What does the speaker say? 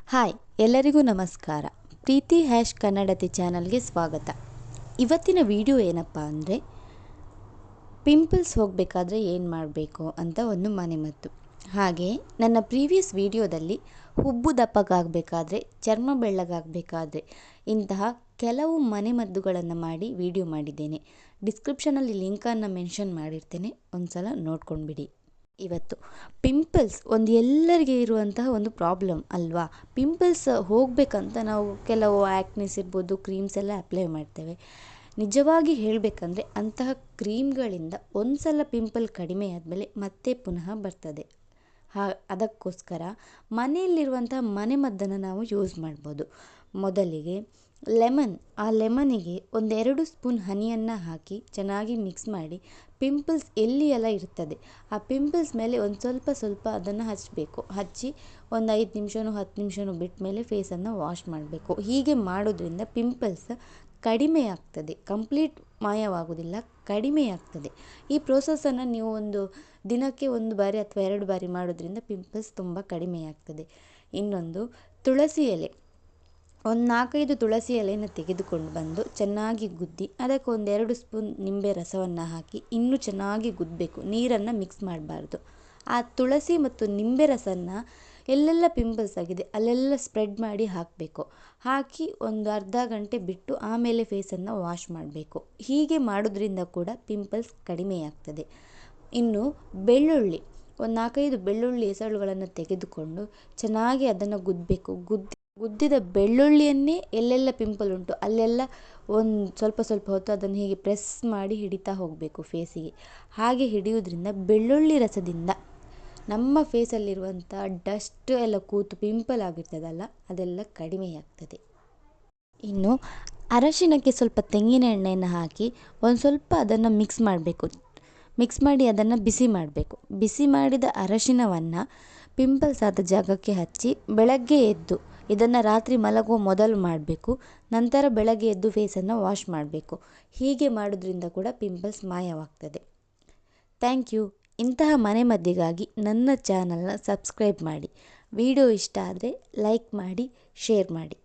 Hi ಎಲ್ಲರಿಗೂ ನಮಸ್ಕಾರ. ಪ್ರೀತಿ hash ಕನ್ನಡತಿ ಚಾನಲ್ಗೆ ಸ್ವಾಗತ. ಇವತ್ತಿನ ವಿಡಿಯೋ ಏನಪ್ಪ ಅಂದರೆ ಪಿಂಪಲ್ಸ್ ಹೋಗಬೇಕಾದ್ರೆ ಏನು ಮಾಡಬೇಕು ಅಂತ ಒಂದು ಮನೆಮದ್ದು. ಹಾಗೆ ನನ್ನ ಪ್ರೀವಿಯಸ್ ವಿಡಿಯೋದಲ್ಲಿ ಹುಬ್ಬು ದಪ್ಪಗಾಗಬೇಕಾದ್ರೆ, ಚರ್ಮ ಬೆಳ್ಳಗಾಗಬೇಕಾದ್ರೆ ಇಂತಹ ಕೆಲವು ಮನೆಮದ್ದುಗಳನ್ನು ಮಾಡಿ ವಿಡಿಯೋ ಮಾಡಿದ್ದೇನೆ. ಡಿಸ್ಕ್ರಿಪ್ಷನಲ್ಲಿ ಲಿಂಕನ್ನು ಮೆನ್ಷನ್ ಮಾಡಿರ್ತೇನೆ, ಒಂದು ಸಲ ನೋಡ್ಕೊಂಡ್ಬಿಡಿ. ಇವತ್ತು ಪಿಂಪಲ್ಸ್ ಎಲ್ಲರಿಗೆ ಇರುವಂತಹ ಒಂದು ಪ್ರಾಬ್ಲಮ್ ಅಲ್ವಾ. ಪಿಂಪಲ್ಸ್ ಹೋಗಬೇಕಂತ ನಾವು ಕೆಲವು ಆ್ಯಕ್ನಿಸ್ ಇರ್ಬೋದು ಕ್ರೀಮ್ಸ್ ಎಲ್ಲ ಅಪ್ಲೈ ಮಾಡ್ತೇವೆ. ನಿಜವಾಗಿ ಹೇಳಬೇಕಂದ್ರೆ ಅಂತಹ ಕ್ರೀಮ್ಗಳಿಂದ ಒಂದು ಸಲ ಪಿಂಪಲ್ ಕಡಿಮೆ ಆದಮೇಲೆ ಮತ್ತೆ ಪುನಃ ಬರ್ತದೆ. ಅದಕ್ಕೋಸ್ಕರ ಮನೆಯಲ್ಲಿರುವಂತಹ ಮನೆಮದ್ದನ್ನು ನಾವು ಯೂಸ್ ಮಾಡ್ಬೋದು. ಮೊದಲಿಗೆ ಆ ಲೆಮನಿಗೆ 1-2 ಸ್ಪೂನ್ ಹನಿಯನ್ನು ಹಾಕಿ ಚೆನ್ನಾಗಿ ಮಿಕ್ಸ್ ಮಾಡಿ ಪಿಂಪಲ್ಸ್ ಎಲ್ಲಿ ಎಲ್ಲ ಇರ್ತದೆ ಆ ಪಿಂಪಲ್ಸ್ ಮೇಲೆ ಒಂದು ಸ್ವಲ್ಪ ಅದನ್ನು ಹಚ್ಚಬೇಕು. ಹಚ್ಚಿ ಒಂದು 5 ನಿಮಿಷನೋ 10 ನಿಮಿಷನೋ ಬಿಟ್ಟ ಮೇಲೆ ಫೇಸನ್ನು ವಾಶ್ ಮಾಡಬೇಕು. ಹೀಗೆ ಮಾಡೋದ್ರಿಂದ ಪಿಂಪಲ್ಸ್ ಕಡಿಮೆ ಆಗ್ತದೆ. ಕಂಪ್ಲೀಟ್ ಮಾಯವಾಗುವುದಿಲ್ಲ, ಕಡಿಮೆ ಆಗ್ತದೆ. ಈ ಪ್ರೋಸೆಸ್ಸನ್ನು ನೀವು ಒಂದು ದಿನಕ್ಕೆ 1 ಬಾರಿ ಅಥವಾ 2 ಬಾರಿ ಮಾಡೋದ್ರಿಂದ ಪಿಂಪಲ್ಸ್ ತುಂಬ ಕಡಿಮೆ ಆಗ್ತದೆ. ಇನ್ನೊಂದು, ತುಳಸಿ ಎಲೆ. 4-5 ತುಳಸಿ ಎಲೆಯನ್ನು ತೆಗೆದುಕೊಂಡು ಬಂದು ಚೆನ್ನಾಗಿ ಗುದ್ದಿ ಅದಕ್ಕೆ 1-2 ಸ್ಪೂನ್ ನಿಂಬೆ ರಸವನ್ನು ಹಾಕಿ ಇನ್ನೂ ಚೆನ್ನಾಗಿ ಗುದ್ದಬೇಕು. ನೀರನ್ನು ಮಿಕ್ಸ್ ಮಾಡಬಾರ್ದು. ಆ ತುಳಸಿ ಮತ್ತು ನಿಂಬೆ ರಸವನ್ನು ಎಲ್ಲೆಲ್ಲ ಪಿಂಪಲ್ಸ್ ಆಗಿದೆ ಅಲ್ಲೆಲ್ಲ ಸ್ಪ್ರೆಡ್ ಮಾಡಿ ಹಾಕಬೇಕು. ಹಾಕಿ ಒಂದು ಅರ್ಧ ಗಂಟೆ ಬಿಟ್ಟು ಆಮೇಲೆ ಫೇಸನ್ನು ವಾಶ್ ಮಾಡಬೇಕು. ಹೀಗೆ ಮಾಡೋದ್ರಿಂದ ಕೂಡ ಪಿಂಪಲ್ಸ್ ಕಡಿಮೆಯಾಗ್ತದೆ. ಇನ್ನು ಬೆಳ್ಳುಳ್ಳಿ, 4-5 ಬೆಳ್ಳುಳ್ಳಿ ಎಸಳುಗಳನ್ನು ತೆಗೆದುಕೊಂಡು ಚೆನ್ನಾಗಿ ಅದನ್ನು ಗುದ್ದಬೇಕು. ಗುದ್ದಿದ ಬೆಳ್ಳುಳ್ಳಿಯನ್ನೇ ಎಲ್ಲೆಲ್ಲ ಪಿಂಪಲ್ ಉಂಟು ಅಲ್ಲೆಲ್ಲ ಒಂದು ಸ್ವಲ್ಪ ಹೊತ್ತು ಅದನ್ನು ಹೀಗೆ ಪ್ರೆಸ್ ಮಾಡಿ ಹಿಡಿತಾ ಹೋಗಬೇಕು ಫೇಸಿಗೆ. ಹಾಗೆ ಹಿಡಿಯೋದ್ರಿಂದ ಬೆಳ್ಳುಳ್ಳಿ ರಸದಿಂದ ನಮ್ಮ ಫೇಸಲ್ಲಿರುವಂಥ ಡಸ್ಟ್ ಎಲ್ಲ ಕೂತು ಪಿಂಪಲ್ ಆಗಿರ್ತದಲ್ಲ ಅದೆಲ್ಲ ಕಡಿಮೆಯಾಗ್ತದೆ. ಇನ್ನು ಅರಶಿನಕ್ಕೆ ಸ್ವಲ್ಪ ತೆಂಗಿನ ಎಣ್ಣೆಯನ್ನು ಹಾಕಿ ಒಂದು ಸ್ವಲ್ಪ ಅದನ್ನು ಮಿಕ್ಸ್ ಮಾಡಬೇಕು. ಮಿಕ್ಸ್ ಮಾಡಿ ಅದನ್ನು ಬಿಸಿ ಮಾಡಬೇಕು. ಬಿಸಿ ಮಾಡಿದ ಅರಶಿನವನ್ನು ಪಿಂಪಲ್ಸ್ ಆದ ಜಾಗಕ್ಕೆ ಹಚ್ಚಿ ಬೆಳಗ್ಗೆ ಎದ್ದು, ಇದನ್ನು ರಾತ್ರಿ ಮಲಗುವ ಮೊದಲು ಮಾಡಬೇಕು. ನಂತರ ಬೆಳಗ್ಗೆ ಎದ್ದು ಫೇಸನ್ನು ವಾಶ್ ಮಾಡಬೇಕು. ಹೀಗೆ ಮಾಡೋದ್ರಿಂದ ಕೂಡ ಪಿಂಪಲ್ಸ್ ಮಾಯವಾಗ್ತದೆ. Thank you. ಇಂತಹ ಮನೆಮದ್ದಿಗಾಗಿ ನನ್ನ ಚಾನಲ್ನ ಸಬ್ಸ್ಕ್ರೈಬ್ ಮಾಡಿ. ವಿಡಿಯೋ ಇಷ್ಟ ಆದರೆ ಲೈಕ್ ಮಾಡಿ, ಶೇರ್ ಮಾಡಿ.